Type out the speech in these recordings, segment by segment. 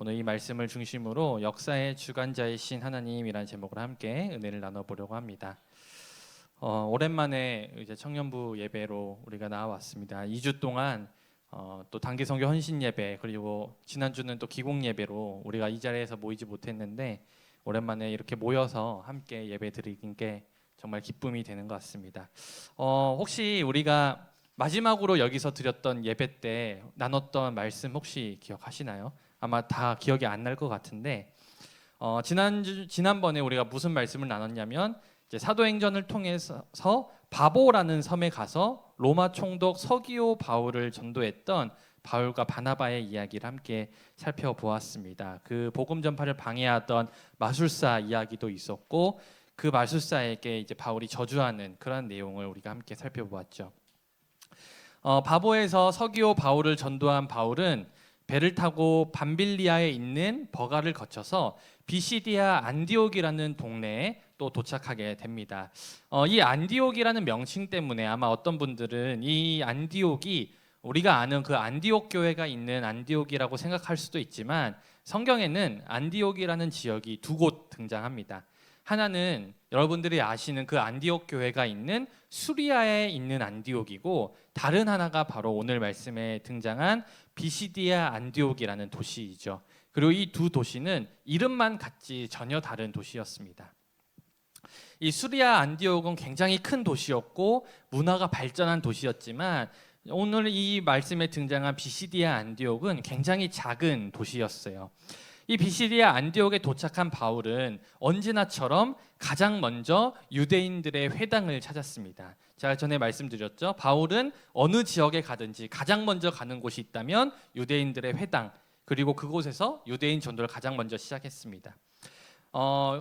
오늘 이 말씀을 중심으로 역사의 주관자이신 하나님이라는 제목으로 함께 은혜를 나눠보려고 합니다. 오랜만에 이제 청년부 예배로 우리가 나와왔습니다. 2주 동안 또 단기 선교 헌신 예배, 그리고 지난주는 또 기공 예배로 우리가 이 자리에서 모이지 못했는데 오랜만에 이렇게 모여서 함께 예배 드리는 게 정말 기쁨이 되는 것 같습니다. 혹시 우리가 마지막으로 여기서 드렸던 예배 때 나눴던 혹시 기억하시나요? 아마 다 기억이 안 날 것 같은데 지난번에 우리가 무슨 말씀을 나눴냐면 이제 사도행전을 통해서 바보라는 섬에 가서 로마 총독 서기오 바울을 전도했던 바울과 바나바의 이야기를 함께 살펴보았습니다. 그 복음 전파를 방해하던 마술사 이야기도 있었고 그 마술사에게 이제 바울이 저주하는 그런 내용을 우리가 함께 살펴보았죠. 바보에서 서기오 바울을 전도한 바울은 배를 타고 밤빌리아에 있는 버가를 거쳐서 비시디아 안디옥이라는 동네에 또 도착하게 됩니다. 이 안디옥이라는 명칭 때문에 아마 어떤 분들은 이 안디옥이 우리가 아는 그 안디옥 교회가 있는 안디옥이라고 생각할 수도 있지만 성경에는 안디옥이라는 지역이 두 곳 등장합니다. 하나는 여러분들이 아시는 그 안디옥 교회가 있는 수리아에 있는 안디옥이고, 다른 하나가 바로 오늘 말씀에 등장한 비시디아 안디옥이라는 도시이죠. 그리고 이 두 도시는 이름만 같지 전혀 다른 도시였습니다. 이 수리아 안디옥은 굉장히 큰 도시였고 문화가 발전한 도시였지만 오늘 이 말씀에 등장한 비시디아 안디옥은 굉장히 작은 도시였어요. 이 비시디아 안디옥에 도착한 바울은 언제나처럼 가장 먼저 유대인들의 회당을 찾았습니다. 제가 전에 말씀드렸죠. 바울은 어느 지역에 가든지 가장 먼저 가는 곳이 있다면 유대인들의 회당, 그리고 그곳에서 유대인 전도를 가장 먼저 시작했습니다.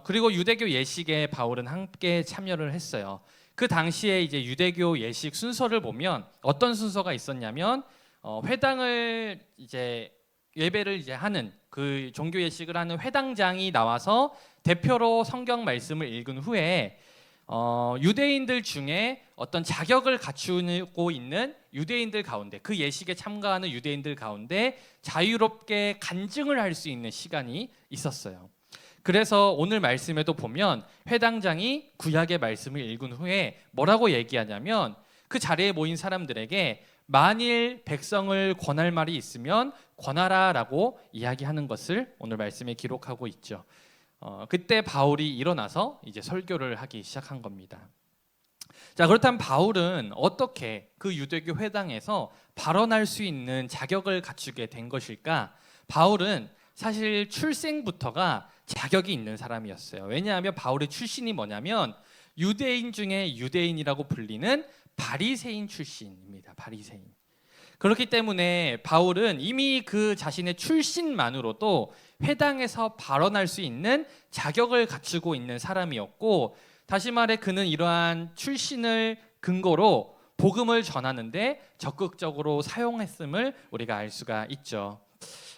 그리고 유대교 예식에 바울은 함께 참여를 했어요. 그 당시에 이제 유대교 예식 순서를 보면 어떤 순서가 있었냐면 회당을 이제 예배를 이제 하는 그 종교 예식을 하는 회당장이 나와서 대표로 성경 말씀을 읽은 후에 유대인들 중에 어떤 자격을 갖추고 있는 유대인들 가운데, 그 예식에 참가하는 유대인들 가운데 자유롭게 간증을 할 수 있는 시간이 있었어요. 그래서 오늘 말씀에도 보면 회당장이 구약의 말씀을 읽은 후에 뭐라고 얘기하냐면 그 자리에 모인 사람들에게 만일 백성을 권할 말이 있으면 권하라라고 이야기하는 것을 오늘 말씀에 기록하고 있죠. 그때 바울이 일어나서 이제 설교를 하기 시작한 겁니다. 자, 그렇다면 바울은 어떻게 그 유대교 회당에서 발언할 수 있는 자격을 갖추게 된 것일까? 바울은 사실 출생부터가 자격이 있는 사람이었어요. 왜냐하면 바울의 출신이 뭐냐면 유대인 중에 유대인이라고 불리는 바리새인 출신입니다. 바리새인. 그렇기 때문에 바울은 이미 그 자신의 출신만으로도 회당에서 발언할 수 있는 자격을 갖추고 있는 사람이었고, 다시 말해 그는 이러한 출신을 근거로 복음을 전하는데 적극적으로 사용했음을 우리가 알 수가 있죠.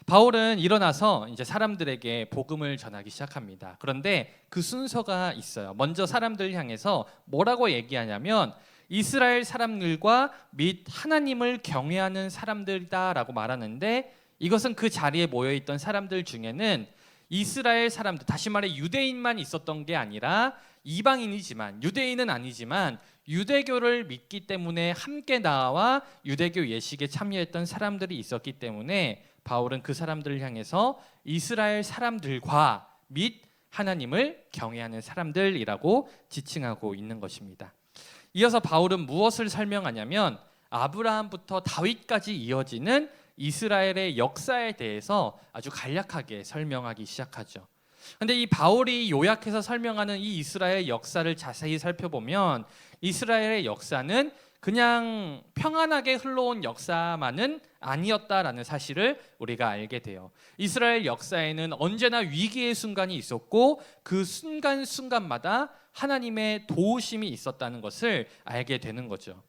바울은 일어나서 이제 사람들에게 복음을 전하기 시작합니다. 그런데 그 순서가 있어요. 먼저 사람들 향해서 뭐라고 얘기하냐면 이스라엘 사람들과 및 하나님을 경외하는 사람들이다라고 말하는데, 이것은 그 자리에 모여있던 사람들 중에는 이스라엘 사람들, 다시 말해 유대인만 있었던 게 아니라 이방인이지만, 유대인은 아니지만 유대교를 믿기 때문에 함께 나와 유대교 예식에 참여했던 사람들이 있었기 때문에 바울은 그 사람들을 향해서 이스라엘 사람들과 및 하나님을 경외하는 사람들이라고 지칭하고 있는 것입니다. 이어서 바울은 무엇을 설명하냐면 아브라함부터 다윗까지 이어지는 이스라엘의 역사에 대해서 아주 간략하게 설명하기 시작하죠. 그런데 이 바울이 요약해서 설명하는 이 이스라엘 역사를 자세히 살펴보면 이스라엘의 역사는 그냥 평안하게 흘러온 역사만은 아니었다라는 사실을 우리가 알게 돼요. 이스라엘 역사에는 언제나 위기의 순간이 있었고 그 순간순간마다 하나님의 도우심이 있었다는 것을 알게 되는 거죠.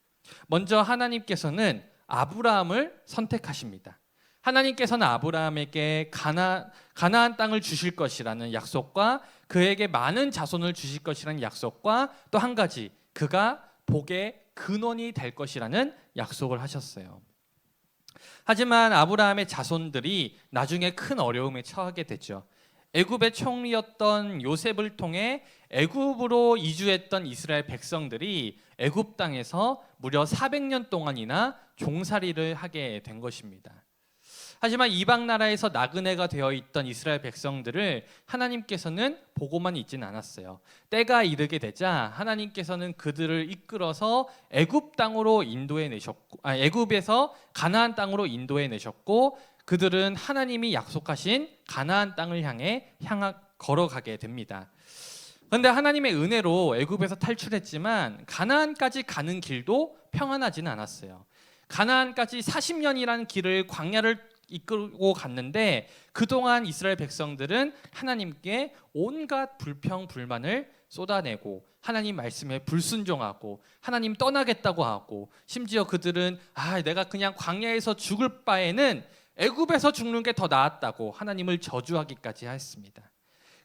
먼저 하나님께서는 아브라함을 선택하십니다. 하나님께서는 아브라함에게 가나안 땅을 주실 것이라는 약속과 그에게 많은 자손을 주실 것이라는 약속과 또 한 가지, 그가 복의 근원이 될 것이라는 약속을 하셨어요. 하지만 아브라함의 자손들이 나중에 큰 어려움에 처하게 되죠. 애굽의 총리였던 요셉을 통해 애굽으로 이주했던 이스라엘 백성들이 애굽 땅에서 무려 400년 동안이나 종살이를 하게 된 것입니다. 하지만 이방 나라에서 나그네가 되어 있던 이스라엘 백성들을 하나님께서는 보고만 있진 않았어요. 때가 이르게 되자 하나님께서는 그들을 이끌어서 애굽 땅으로 인도해 내셨고, 애굽에서 가나안 땅으로 인도해 내셨고, 그들은 하나님이 약속하신 가나안 땅을 향해 걸어가게 됩니다. 그런데 하나님의 은혜로 애굽에서 탈출했지만 가나안까지 가는 길도 평안하지는 않았어요. 가나안까지 40년이라는 길을 광야를 이끌고 갔는데 그동안 이스라엘 백성들은 하나님께 온갖 불평 불만을 쏟아내고 하나님 말씀에 불순종하고 하나님 떠나겠다고 하고, 심지어 그들은 내가 그냥 광야에서 죽을 바에는 애굽에서 죽는 게 더 나았다고 하나님을 저주하기까지 했습니다.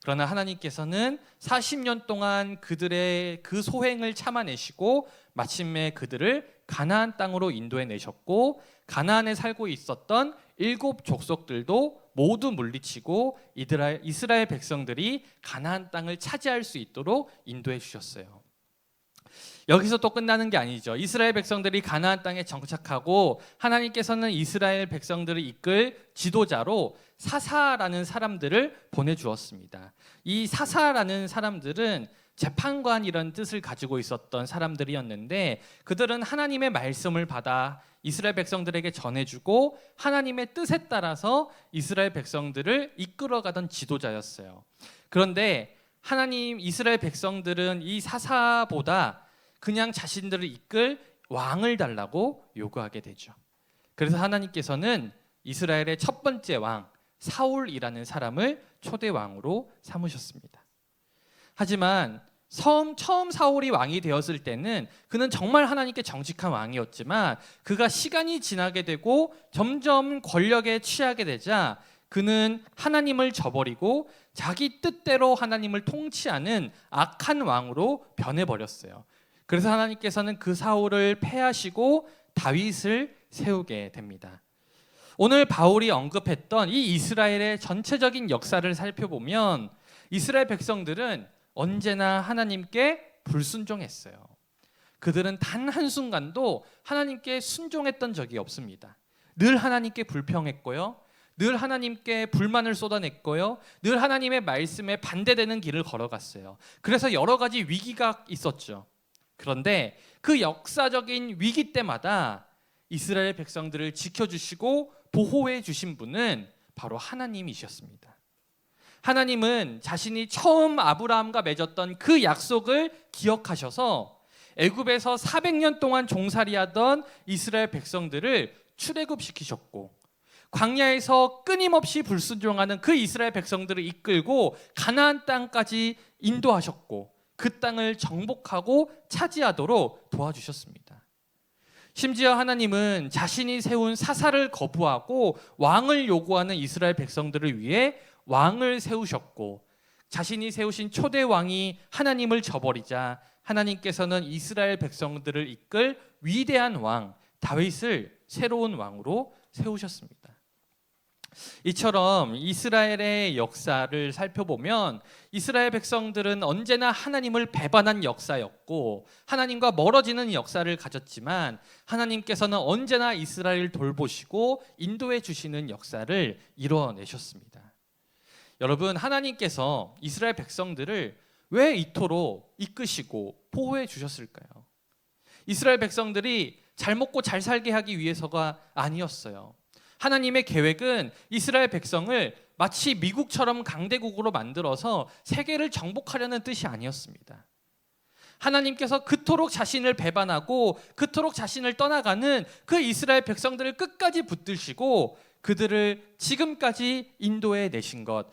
그러나 하나님께서는 40년 동안 그들의 그 소행을 참아내시고 마침내 그들을 가나안 땅으로 인도해 내셨고, 가나안에 살고 있었던 7 족속들도 모두 물리치고 이스라엘 백성들이 가나안 땅을 차지할 수 있도록 인도해 주셨어요. 여기서 또 끝나는 게 아니죠. 이스라엘 백성들이 가나안 땅에 정착하고 하나님께서는 이스라엘 백성들을 이끌 지도자로 사사라는 사람들을 보내주었습니다. 이 사사라는 사람들은 재판관이라는 뜻을 가지고 있었던 사람들이었는데, 그들은 하나님의 말씀을 받아 이스라엘 백성들에게 전해주고 하나님의 뜻에 따라서 이스라엘 백성들을 이끌어가던 지도자였어요. 그런데 이스라엘 백성들은 이 사사보다 그냥 자신들을 이끌 왕을 달라고 요구하게 되죠. 그래서 하나님께서는 이스라엘의 첫 번째 왕 사울이라는 사람을 초대 왕으로 삼으셨습니다. 하지만 처음 사울이 왕이 되었을 때는 그는 정말 하나님께 정직한 왕이었지만, 그가 시간이 지나게 되고 점점 권력에 취하게 되자 그는 하나님을 저버리고 자기 뜻대로 하나님을 통치하는 악한 왕으로 변해버렸어요. 그래서 하나님께서는 그 사울을 패하시고 다윗을 세우게 됩니다. 오늘 바울이 언급했던 이 이스라엘의 전체적인 역사를 살펴보면 이스라엘 백성들은 언제나 하나님께 불순종했어요. 그들은 단 한순간도 하나님께 순종했던 적이 없습니다. 늘 하나님께 불평했고요, 늘 하나님께 불만을 쏟아냈고요, 늘 하나님의 말씀에 반대되는 길을 걸어갔어요. 그래서 여러 가지 위기가 있었죠. 그런데 그 역사적인 위기 때마다 이스라엘 백성들을 지켜주시고 보호해 주신 분은 바로 하나님이셨습니다. 하나님은 자신이 처음 아브라함과 맺었던 그 약속을 기억하셔서 애굽에서 400년 동안 종살이하던 이스라엘 백성들을 출애굽시키셨고, 광야에서 끊임없이 불순종하는 그 이스라엘 백성들을 이끌고 가나안 땅까지 인도하셨고 그 땅을 정복하고 차지하도록 도와주셨습니다. 심지어 하나님은 자신이 세운 사사를 거부하고 왕을 요구하는 이스라엘 백성들을 위해 왕을 세우셨고, 자신이 세우신 초대 왕이 하나님을 저버리자 하나님께서는 이스라엘 백성들을 이끌 위대한 왕 다윗을 새로운 왕으로 세우셨습니다. 이처럼 이스라엘의 역사를 살펴보면 이스라엘 백성들은 언제나 하나님을 배반한 역사였고 하나님과 멀어지는 역사를 가졌지만, 하나님께서는 언제나 이스라엘을 돌보시고 인도해 주시는 역사를 이뤄내셨습니다. 여러분, 하나님께서 이스라엘 백성들을 왜 이토록 이끄시고 보호해 주셨을까요? 이스라엘 백성들이 잘 먹고 잘 살게 하기 위해서가 아니었어요. 하나님의 계획은 이스라엘 백성을 마치 미국처럼 강대국으로 만들어서 세계를 정복하려는 뜻이 아니었습니다. 하나님께서 그토록 자신을 배반하고 그토록 자신을 떠나가는 그 이스라엘 백성들을 끝까지 붙드시고 그들을 지금까지 인도해 내신 것,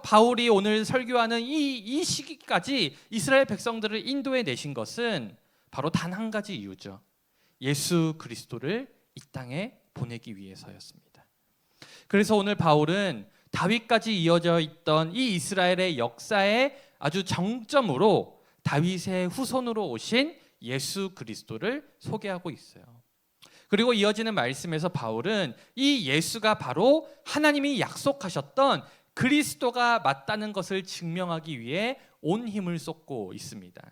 바울이 오늘 설교하는 이 시기까지 이스라엘 백성들을 인도해 내신 것은 바로 단 한 가지 이유죠. 예수 그리스도를 이 땅에 보내기 위해서였습니다. 그래서 오늘 바울은 다윗까지 이어져 있던 이 이스라엘의 역사의 아주 정점으로 다윗의 후손으로 오신 예수 그리스도를 소개하고 있어요. 그리고 이어지는 말씀에서 바울은 이 예수가 바로 하나님이 약속하셨던 그리스도가 맞다는 것을 증명하기 위해 온 힘을 쏟고 있습니다.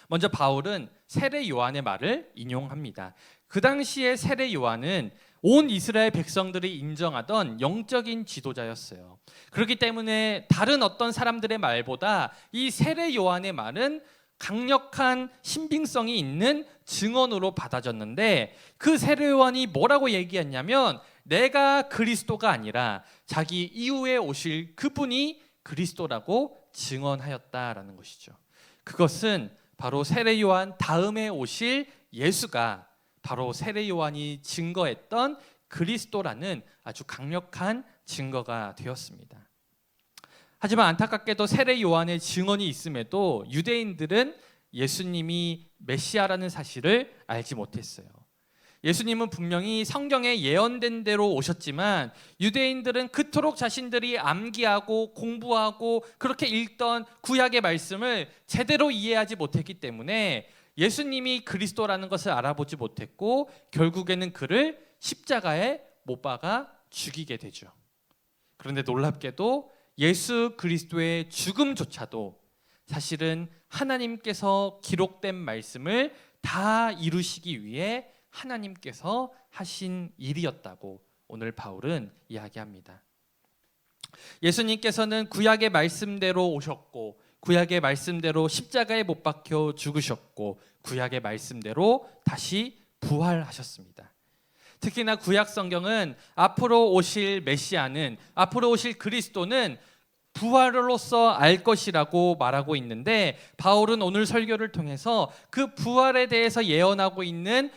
먼저 바울은 세례 요한의 말을 인용합니다. 그 당시에 세례 요한은 온 이스라엘 백성들이 인정하던 영적인 지도자였어요. 그렇기 때문에 다른 어떤 사람들의 말보다 이 세례 요한의 말은 강력한 신빙성이 있는 증언으로 받아졌는데, 그 세례 요한이 뭐라고 얘기했냐면 내가 그리스도가 아니라 자기 이후에 오실 그분이 그리스도라고 증언하였다라는 것이죠. 그것은 바로 세례 요한 다음에 오실 예수가 바로 세례 요한이 증거했던 그리스도라는 아주 강력한 증거가 되었습니다. 하지만 안타깝게도 세례 요한의 증언이 있음에도 유대인들은 예수님이 메시아라는 사실을 알지 못했어요. 예수님은 분명히 성경에 예언된 대로 오셨지만 유대인들은 그토록 자신들이 암기하고 공부하고 그렇게 읽던 구약의 말씀을 제대로 이해하지 못했기 때문에 예수님이 그리스도라는 것을 알아보지 못했고 결국에는 그를 십자가에 못 박아 죽이게 되죠. 그런데 놀랍게도 예수 그리스도의 죽음조차도 사실은 하나님께서 기록된 말씀을 다 이루시기 위해 하나님께서 하신 일이었다고 오늘 바울은 이야기합니다. 예수님께서는 구약의 말씀대로 오셨고 구약의 말씀대로 십자가에 못 박혀 죽으셨고 구약의 말씀대로 다시 부활하셨습니다. 특히나 구약 성경은 앞으로 오실 메시아는, 앞으로 오실 그리스도는 부활로서 알 것이라고 말하고 있는데, 바울은 오늘 설교를 통해서 그 부활에 대해서 예언하고 있는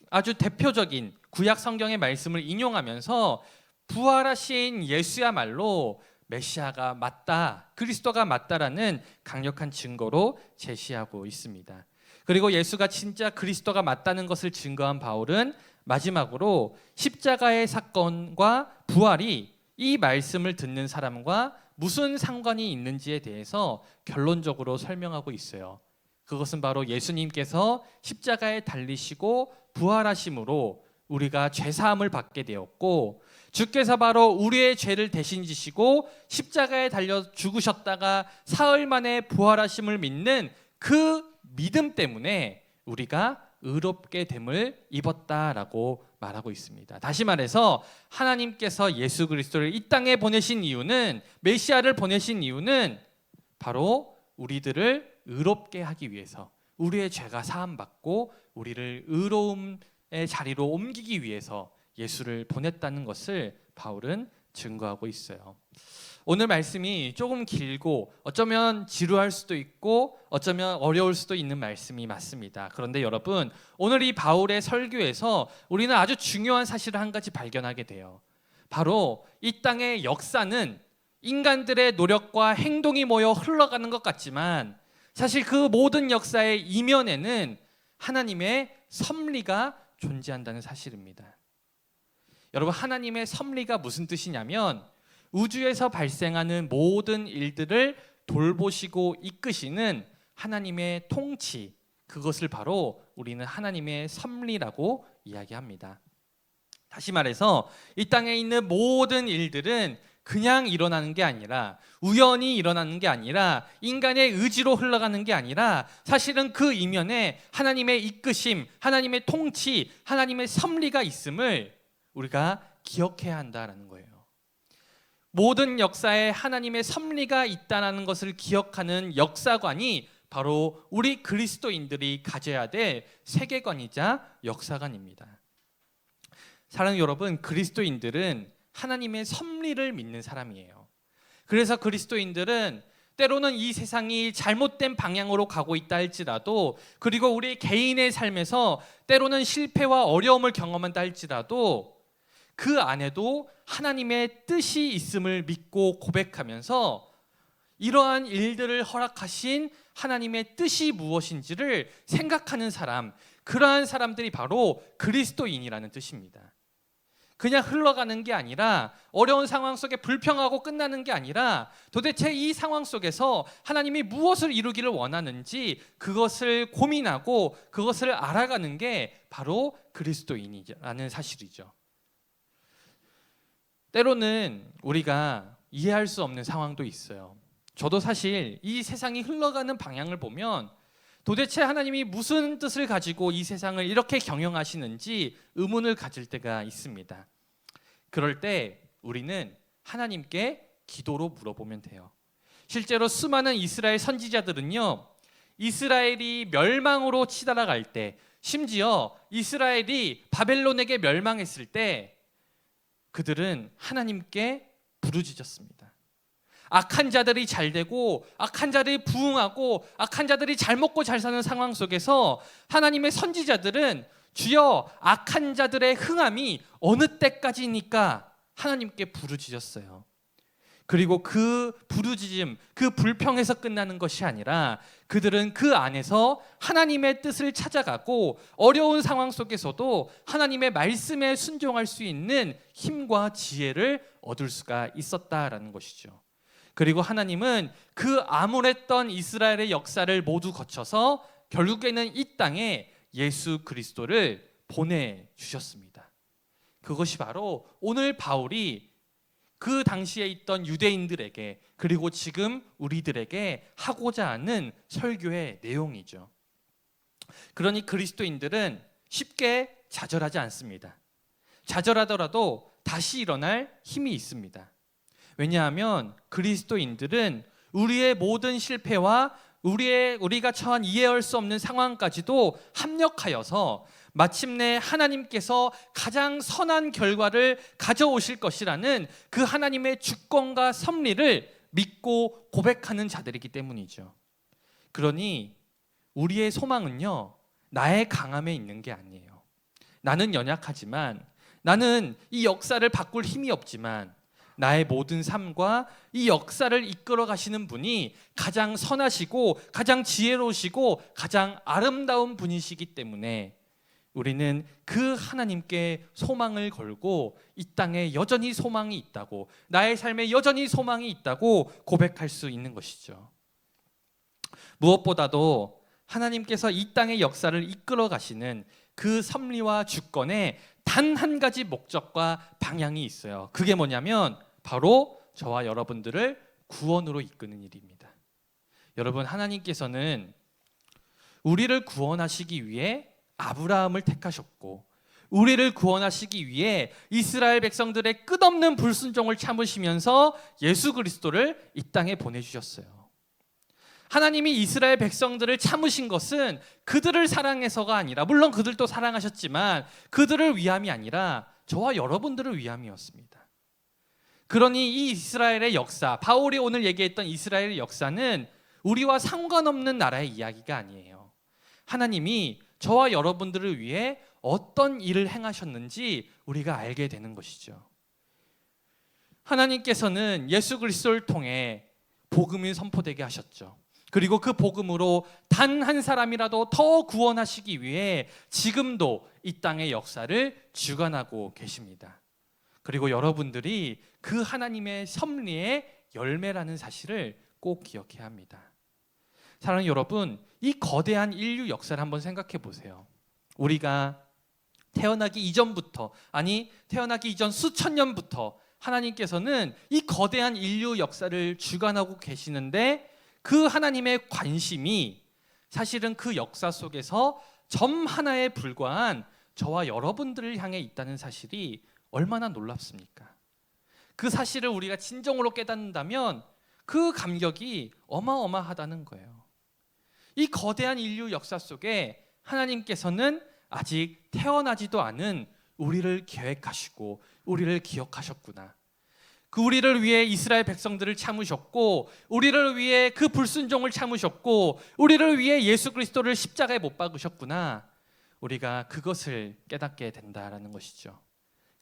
아주 대표적인 구약 성경의 말씀을 인용하면서 부활하신 예수야말로 메시아가 맞다, 그리스도가 맞다라는 강력한 증거로 제시하고 있습니다. 그리고 예수가 진짜 그리스도가 맞다는 것을 증거한 바울은 마지막으로 십자가의 사건과 부활이 이 말씀을 듣는 사람과 무슨 상관이 있는지에 대해서 결론적으로 설명하고 있어요. 그것은 바로 예수님께서 십자가에 달리시고 부활하심으로 우리가 죄사함을 받게 되었고, 주께서 바로 우리의 죄를 대신 지시고 십자가에 달려 죽으셨다가 사흘 만에 부활하심을 믿는 그 믿음 때문에 우리가 의롭게 됨을 입었다라고 말하고 있습니다. 다시 말해서 하나님께서 예수 그리스도를 이 땅에 보내신 이유는, 메시아를 보내신 이유는 바로 우리들을 의롭게 하기 위해서, 우리의 죄가 사함받고 우리를 의로움의 자리로 옮기기 위해서 예수를 보냈다는 것을 바울은 증거하고 있어요. 오늘 말씀이 조금 길고 어쩌면 지루할 수도 있고 어쩌면 어려울 수도 있는 말씀이 맞습니다. 그런데 여러분, 오늘 이 바울의 설교에서 우리는 아주 중요한 사실을 한 가지 발견하게 돼요. 바로 이 땅의 역사는 인간들의 노력과 행동이 모여 흘러가는 것 같지만 사실 그 모든 역사의 이면에는 하나님의 섭리가 존재한다는 사실입니다. 여러분, 하나님의 섭리가 무슨 뜻이냐면 우주에서 발생하는 모든 일들을 돌보시고 이끄시는 하나님의 통치, 그것을 바로 우리는 하나님의 섭리라고 이야기합니다. 다시 말해서 이 땅에 있는 모든 일들은 그냥 일어나는 게 아니라, 우연히 일어나는 게 아니라, 인간의 의지로 흘러가는 게 아니라 사실은 그 이면에 하나님의 이끄심, 하나님의 통치, 하나님의 섭리가 있음을 우리가 기억해야 한다는 거예요. 모든 역사에 하나님의 섭리가 있다는 것을 기억하는 역사관이 바로 우리 그리스도인들이 가져야 될 세계관이자 역사관입니다. 사랑하는 여러분, 그리스도인들은 하나님의 섭리를 믿는 사람이에요. 그래서 그리스도인들은 때로는 이 세상이 잘못된 방향으로 가고 있다 할지라도, 그리고 우리 개인의 삶에서 때로는 실패와 어려움을 경험한다 할지라도 그 안에도 하나님의 뜻이 있음을 믿고 고백하면서 이러한 일들을 허락하신 하나님의 뜻이 무엇인지를 생각하는 사람, 그러한 사람들이 바로 그리스도인이라는 뜻입니다. 그냥 흘러가는 게 아니라, 어려운 상황 속에 불평하고 끝나는 게 아니라, 도대체 이 상황 속에서 하나님이 무엇을 이루기를 원하는지 그것을 고민하고 그것을 알아가는 게 바로 그리스도인이라는 사실이죠. 때로는 우리가 이해할 수 없는 상황도 있어요. 저도 사실 이 세상이 흘러가는 방향을 보면 도대체 하나님이 무슨 뜻을 가지고 이 세상을 이렇게 경영하시는지 의문을 가질 때가 있습니다. 그럴 때 우리는 하나님께 기도로 물어보면 돼요. 실제로 수많은 이스라엘 선지자들은요, 이스라엘이 멸망으로 치달아갈 때, 심지어 이스라엘이 바벨론에게 멸망했을 때 그들은 하나님께 부르짖었습니다. 악한 자들이 잘 되고 악한 자들이 부흥하고 악한 자들이 잘 먹고 잘 사는 상황 속에서 하나님의 선지자들은 주여 악한 자들의 흥함이 어느 때까지니까 하나님께 부르짖었어요. 그리고 그 부르짖음, 그 불평에서 끝나는 것이 아니라 그들은 그 안에서 하나님의 뜻을 찾아가고 어려운 상황 속에서도 하나님의 말씀에 순종할 수 있는 힘과 지혜를 얻을 수가 있었다라는 것이죠. 그리고 하나님은 그 암울했던 이스라엘의 역사를 모두 거쳐서 결국에는 이 땅에 예수 그리스도를 보내주셨습니다. 그것이 바로 오늘 바울이 그 당시에 있던 유대인들에게 그리고 지금 우리들에게 하고자 하는 설교의 내용이죠. 그러니 그리스도인들은 쉽게 좌절하지 않습니다. 좌절하더라도 다시 일어날 힘이 있습니다. 왜냐하면 그리스도인들은 우리의 모든 실패와 우리가 처한 이해할 수 없는 상황까지도 합력하여서 마침내 하나님께서 가장 선한 결과를 가져오실 것이라는 그 하나님의 주권과 섭리를 믿고 고백하는 자들이기 때문이죠. 그러니 우리의 소망은요, 나의 강함에 있는 게 아니에요. 나는 연약하지만, 나는 이 역사를 바꿀 힘이 없지만 나의 모든 삶과 이 역사를 이끌어 가시는 분이 가장 선하시고 가장 지혜로우시고 가장 아름다운 분이시기 때문에 우리는 그 하나님께 소망을 걸고 이 땅에 여전히 소망이 있다고, 나의 삶에 여전히 소망이 있다고 고백할 수 있는 것이죠. 무엇보다도 하나님께서 이 땅의 역사를 이끌어 가시는 그 섭리와 주권에 단 한 가지 목적과 방향이 있어요. 그게 뭐냐면 바로 저와 여러분들을 구원으로 이끄는 일입니다. 여러분, 하나님께서는 우리를 구원하시기 위해 아브라함을 택하셨고, 우리를 구원하시기 위해 이스라엘 백성들의 끝없는 불순종을 참으시면서 예수 그리스도를 이 땅에 보내주셨어요. 하나님이 이스라엘 백성들을 참으신 것은 그들을 사랑해서가 아니라, 물론 그들도 사랑하셨지만 그들을 위함이 아니라 저와 여러분들을 위함이었습니다. 그러니 이 이스라엘의 역사, 바울이 오늘 얘기했던 이스라엘의 역사는 우리와 상관없는 나라의 이야기가 아니에요. 하나님이 저와 여러분들을 위해 어떤 일을 행하셨는지 우리가 알게 되는 것이죠. 하나님께서는 예수 그리스도를 통해 복음이 선포되게 하셨죠. 그리고 그 복음으로 단 한 사람이라도 더 구원하시기 위해 지금도 이 땅의 역사를 주관하고 계십니다. 그리고 여러분들이 그 하나님의 섭리의 열매라는 사실을 꼭 기억해야 합니다. 사랑하는 여러분, 이 거대한 인류 역사를 한번 생각해 보세요. 우리가 태어나기 이전부터, 아니 태어나기 이전 수천 년부터 하나님께서는 이 거대한 인류 역사를 주관하고 계시는데 그 하나님의 관심이 사실은 그 역사 속에서 점 하나에 불과한 저와 여러분들을 향해 있다는 사실이 얼마나 놀랍습니까? 그 사실을 우리가 진정으로 깨닫는다면 그 감격이 어마어마하다는 거예요. 이 거대한 인류 역사 속에 하나님께서는 아직 태어나지도 않은 우리를 계획하시고 우리를 기억하셨구나. 그 우리를 위해 이스라엘 백성들을 참으셨고, 우리를 위해 그 불순종을 참으셨고, 우리를 위해 예수 그리스도를 십자가에 못 박으셨구나. 우리가 그것을 깨닫게 된다라는 것이죠.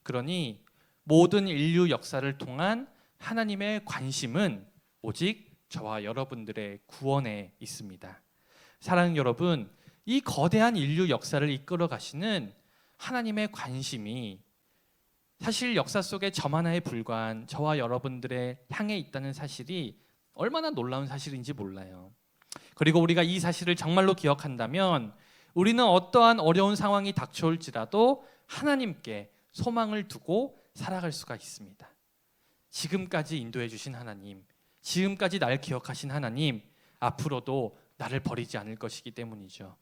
그러니 모든 인류 역사를 통한 하나님의 관심은 오직 저와 여러분들의 구원에 있습니다. 사랑하는 여러분, 이 거대한 인류 역사를 이끌어 가시는 하나님의 관심이 사실 역사 속에 점 하나에 불과한 저와 여러분들의 향해 있다는 사실이 얼마나 놀라운 사실인지 몰라요. 그리고 우리가 이 사실을 정말로 기억한다면 우리는 어떠한 어려운 상황이 닥쳐올지라도 하나님께 소망을 두고 살아갈 수가 있습니다. 지금까지 인도해 주신 하나님, 지금까지 날 기억하신 하나님, 앞으로도 나를 버리지 않을 것이기 때문이죠.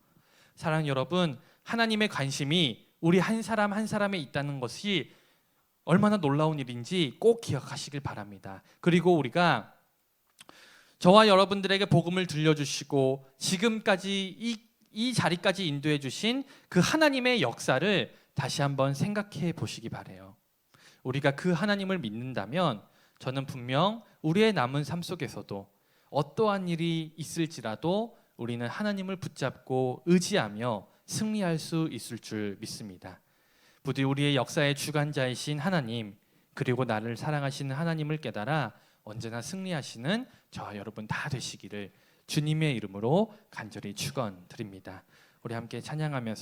사랑하는 여러분, 하나님의 관심이 우리 한 사람 한 사람에 있다는 것이 얼마나 놀라운 일인지 꼭 기억하시길 바랍니다. 그리고 우리가 저와 여러분들에게 복음을 들려주시고 지금까지 이 자리까지 인도해 주신 그 하나님의 역사를 다시 한번 생각해 보시기 바라요. 우리가 그 하나님을 믿는다면 저는 분명 우리의 남은 삶 속에서도 어떠한 일이 있을지라도 우리는 하나님을 붙잡고 의지하며 승리할 수 있을 줄 믿습니다. 부디 우리의 역사의 주관자이신 하나님, 그리고 나를 사랑하시는 하나님을 깨달아 언제나 승리하시는 저와 여러분 다 되시기를 주님의 이름으로 간절히 축원드립니다. 우리 함께 찬양하면서